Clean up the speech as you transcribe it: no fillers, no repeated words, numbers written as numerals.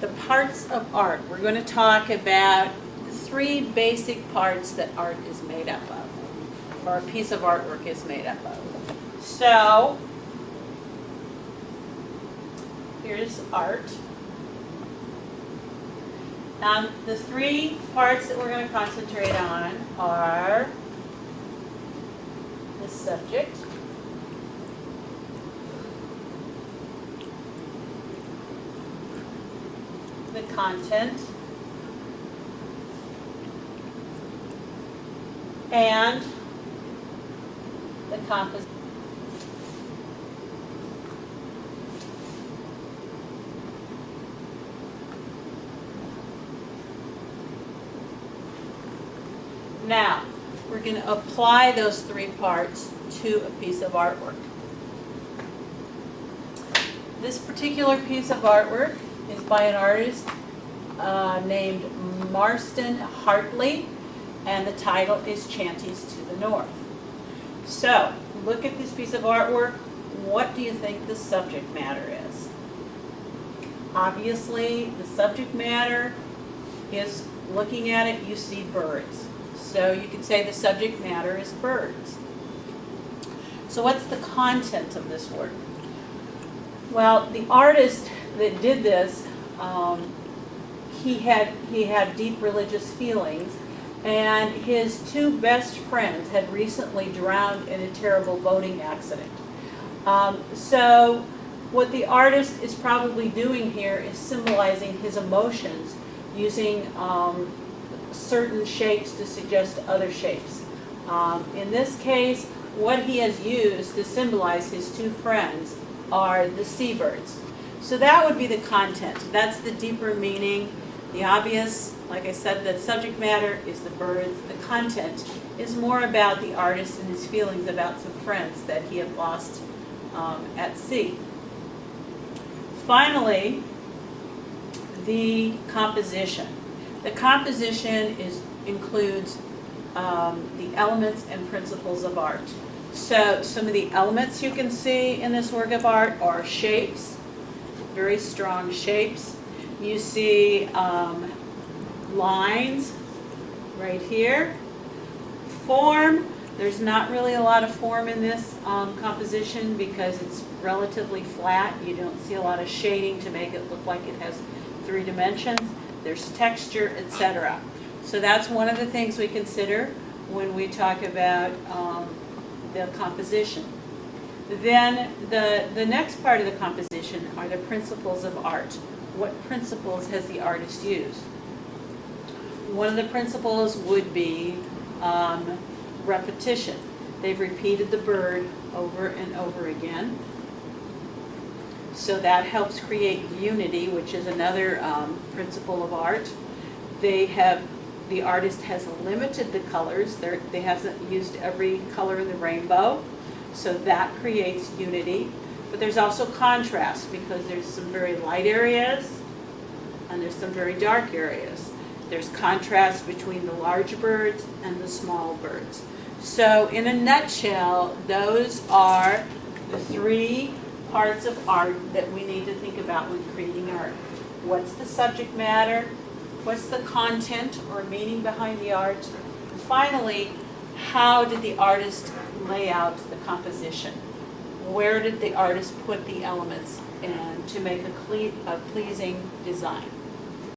the parts of art. We're going to talk about three basic parts that art is made up of, or a piece of artwork is made up of. So, here's art. The three parts that we're going to concentrate on are the subject, the content, and the composition. Now, we're going to apply those three parts to a piece of artwork. This particular piece of artwork is by an artist named Marston Hartley, and the title is Chanties to the North. So, look at this piece of artwork. What do you think the subject matter is? Obviously, the subject matter is, looking at it, you see birds. So you could say the subject matter is birds. So what's the content of this work? Well, the artist that did this, he had deep religious feelings, and his two best friends had recently drowned in a terrible boating accident. So what the artist is probably doing here is symbolizing his emotions using certain shapes to suggest other shapes. In this case, what he has used to symbolize his two friends are the seabirds. So that would be the content. That's the deeper meaning. The obvious, like I said, the subject matter is the birds. The content is more about the artist and his feelings about some friends that he had lost at sea. Finally, the composition. The composition includes the elements and principles of art. So some of the elements you can see in this work of art are shapes, very strong shapes. You see lines right here. Form, there's not really a lot of form in this composition because it's relatively flat. You don't see a lot of shading to make it look like it has three dimensions. There's texture, etc. So that's one of the things we consider when we talk about the composition. Then the next part of the composition are the principles of art. What principles has the artist used? One of the principles would be repetition. They've repeated the bird over and over again. So that helps create unity, which is another principle of art. The artist has limited the colors. They haven't used every color in the rainbow, so that creates unity. But there's also contrast because there's some very light areas and there's some very dark areas. There's contrast between the large birds and the small birds. So in a nutshell, those are the three parts of art that we need to think about when creating art. What's the subject matter? What's the content or meaning behind the art? And finally, how did the artist lay out the composition? Where did the artist put the elements in to make a pleasing design?